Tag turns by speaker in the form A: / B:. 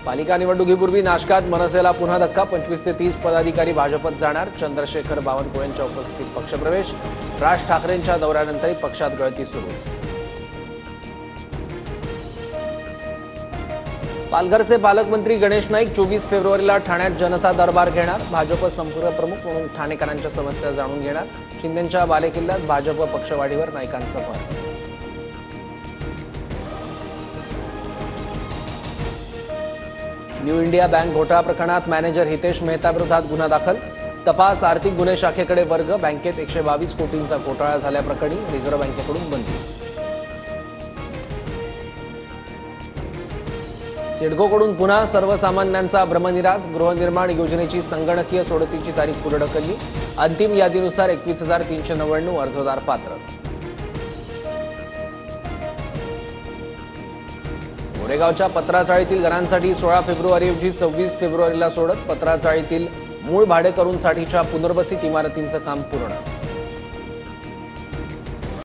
A: पालिका निवडणुकीपूर्वी नाशकात मनसेला पुन्हा धक्का। 25 ते 30 पदाधिकारी भाजपत जाणार। चंद्रशेखर बावनकुळेंच्या उपस्थितीत पक्षप्रवेश। राज ठाकरेंच्या दौऱ्यानंतर पक्षात गळती सुरू। पालघरचे पालकमंत्री गणेश नाईक 24 फेब्रुवारीला ठाण्यात जनता दरबार घेणार। भाजप संपर्क प्रमुख म्हणून ठाणेकरांच्या समस्या जाणून घेणार। शिंदेंच्या बालेकिल्ल्यात भाजप पक्षवाढीवर नाईकांचा भर। न्यू इंडिया बँक घोटाळा प्रकरणात मॅनेजर हितेश मेहता विरोधात गुन्हा दाखल। तपास आर्थिक गुन्हे शाखेकडे वर्ग। बँकेत 122 कोटींचा घोटाळा झाल्याप्रकरणी रिझर्व्ह बँकेकडून बंदी। सिडकोकडून पुन्हा सर्वसामान्यांचा भ्रमनिरास। गृहनिर्माण योजनेची संगणकीय सोडतीची तारीख पुढे ढकलली। अंतिम यादीनुसार 21,399 अर्जदार पात्र। गोरेगावच्या पत्राचाळीतील घरांसाठी 16 फेब्रुवारीऐवजी 26 फेब्रुवारीला सोडत। पत्राचाळीतील मूळ भाडेकरूंसाठीच्या पुनर्वसित इमारतींचं काम पूर्ण।